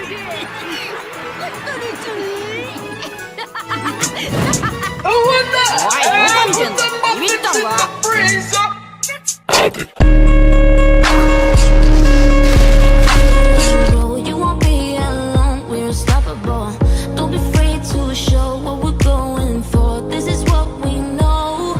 You won't be alone, we're unstoppable. Don't be afraid to show what we're going for. This is what we know.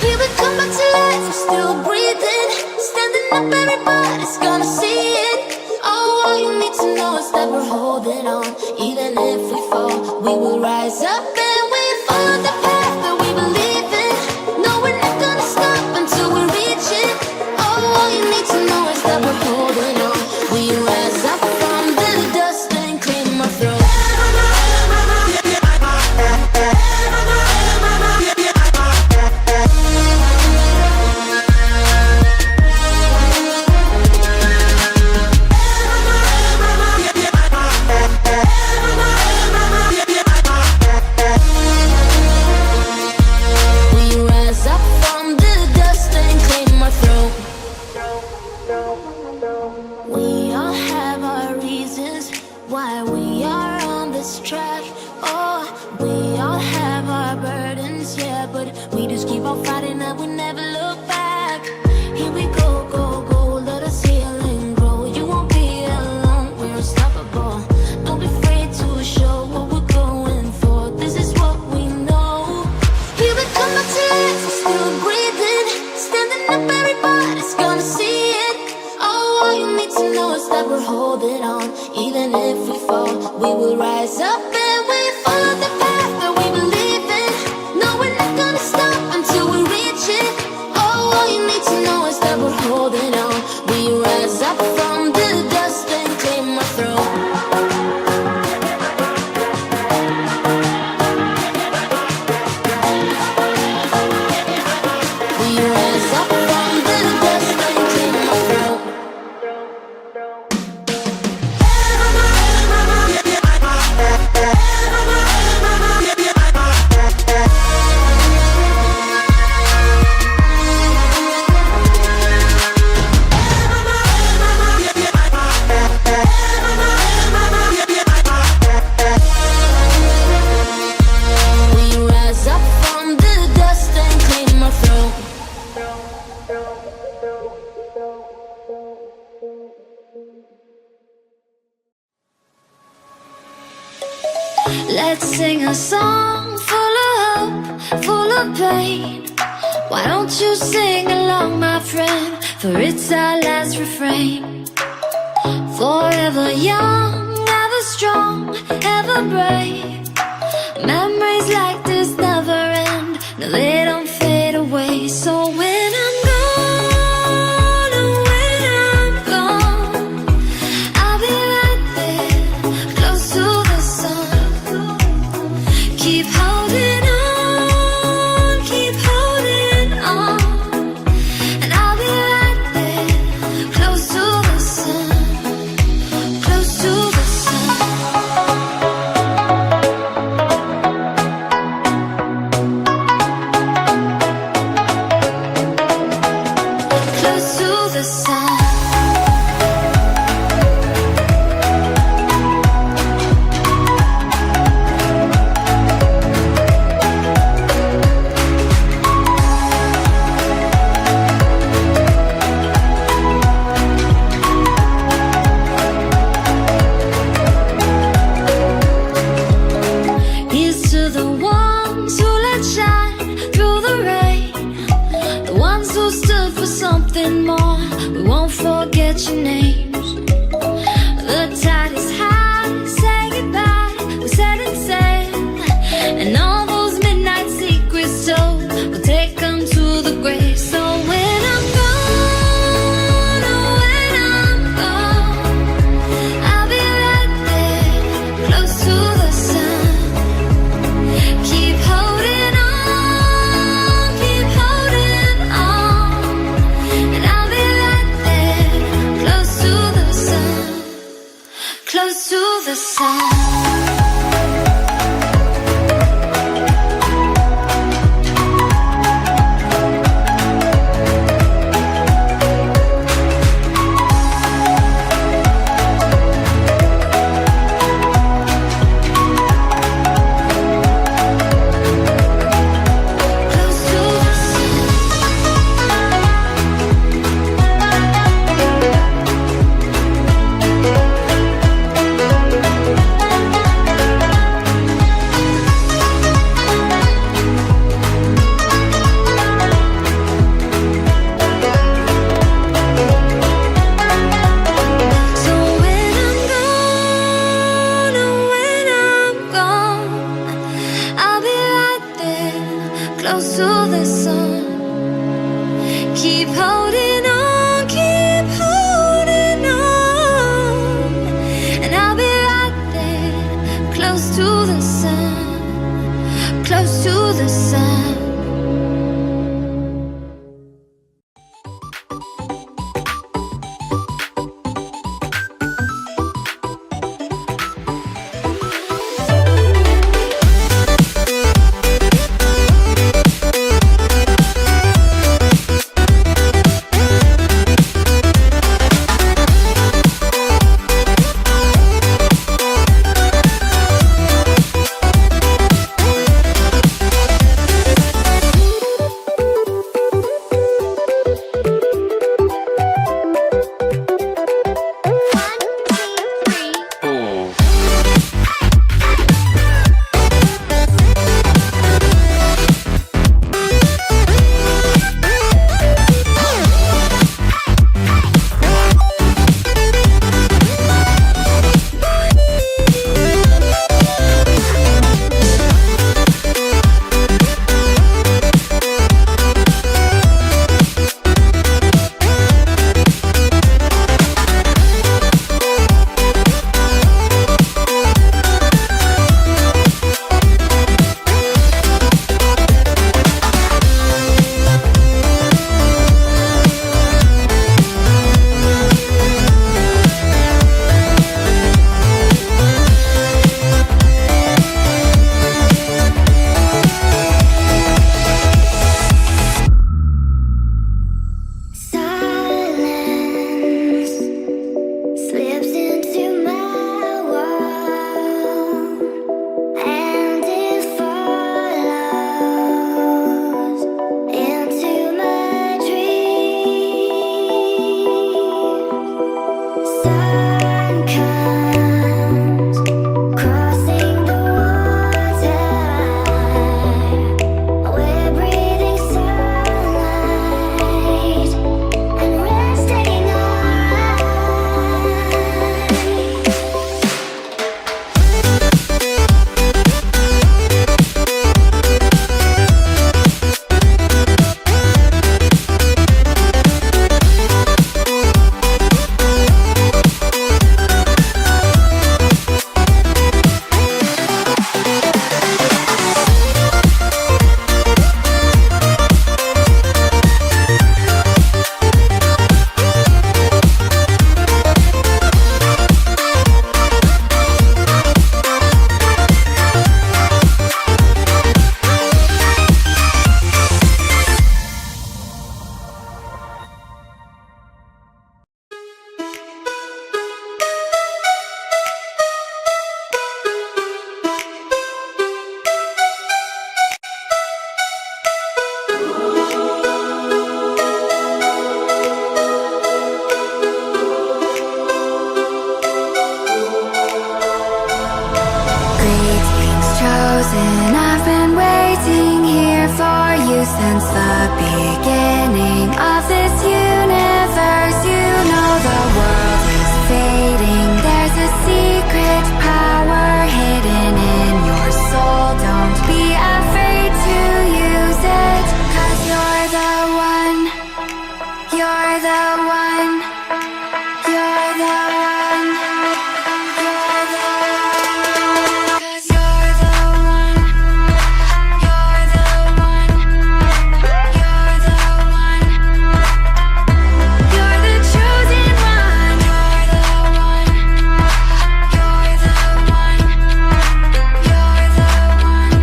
Here we come back to life, we're still breathing. Standing up, everybody's gonna see it. Oh, all you need to know is that we're holding on. Even if we fall, we will rise up and we follow the path that we believe in. No, we're not gonna stop until we reach it. Oh, all you need to know is that we're holding on. We rise up from the dust and claim our throne. We all have our reasons why we are on this track. Oh, we all have our burdens, yeah, but we just keep on fighting and we never look back. Here we go, go, go, let us heal and grow. You won't be alone, we're unstoppable. Don't be afraid to show what we're going for. This is what we know. Here we come back to life, we're still breathing. Standing up, everybody's gonna see it. Oh, all you need to know is that we're holding on. Even if we fall, we will rise up and we follow the path that we believe in. No, we're not gonna stop until we reach it. Oh, all you need to know is that we're holding on. We rise up from the dust and claim our throne. We rise up from the dust and claim our throne. We rise up from the dust and claim our throne. Let's sing a song full of hope, full of pain. Why don't you sing along, my friend? For it's our last refrain. Forever young, ever strong, ever brave. Memories like this never end. No, they don't fade away. So when I'm gone, oh, when I'm gone, I'll be right there, close to the sun. Keep holding on, keep holding on. And I'll be right there, close to the sun, close to the sun. Close to the sun. Here's to the ones who let shine through the rain, the ones who stood for something more. We won't forget your names. The tide is high, say goodbye, we're setting sail. And all those midnight secrets told, we'll take them to the grave. So when I'm gone, oh, when I'm gone, I'll be right there, close to the sun. Keep holding on, keep holding on. And I'll be right there, close to the sun, close to the sun. beginning of this universe. You know the world is fading. There's a secret power hidden in your soul. Don't be afraid to use it, 'cause you're the one. You're the one. You're the one. You're the one. 'Cause you're the one. You're the one. You're the one. You're the chosen one. You're the one. You're the one. You're the one.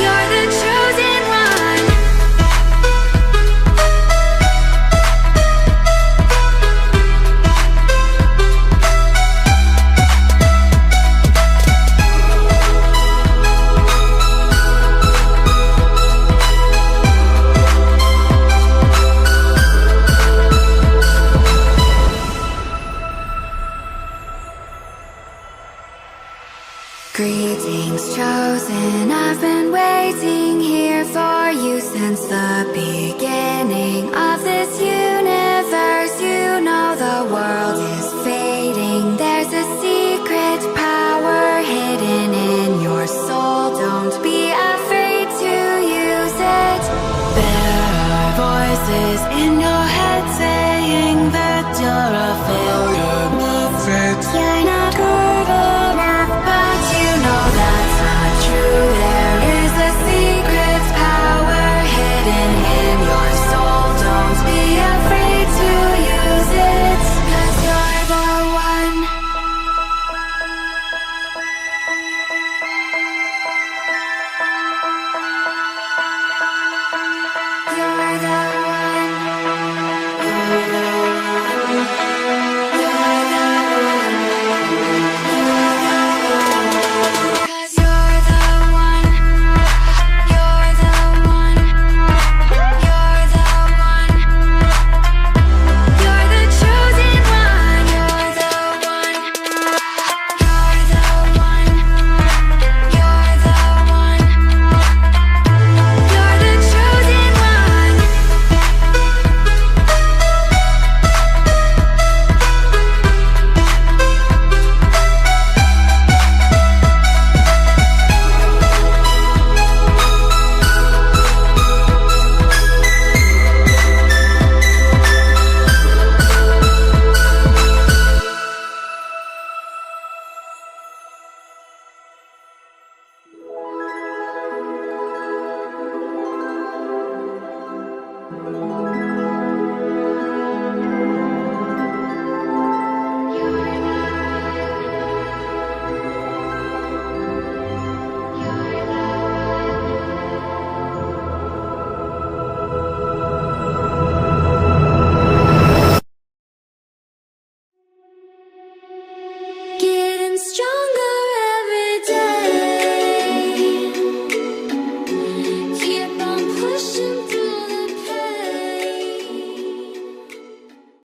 You're the chosen one. Greetings, chosen. I've been waiting here for you since the beginning of this year.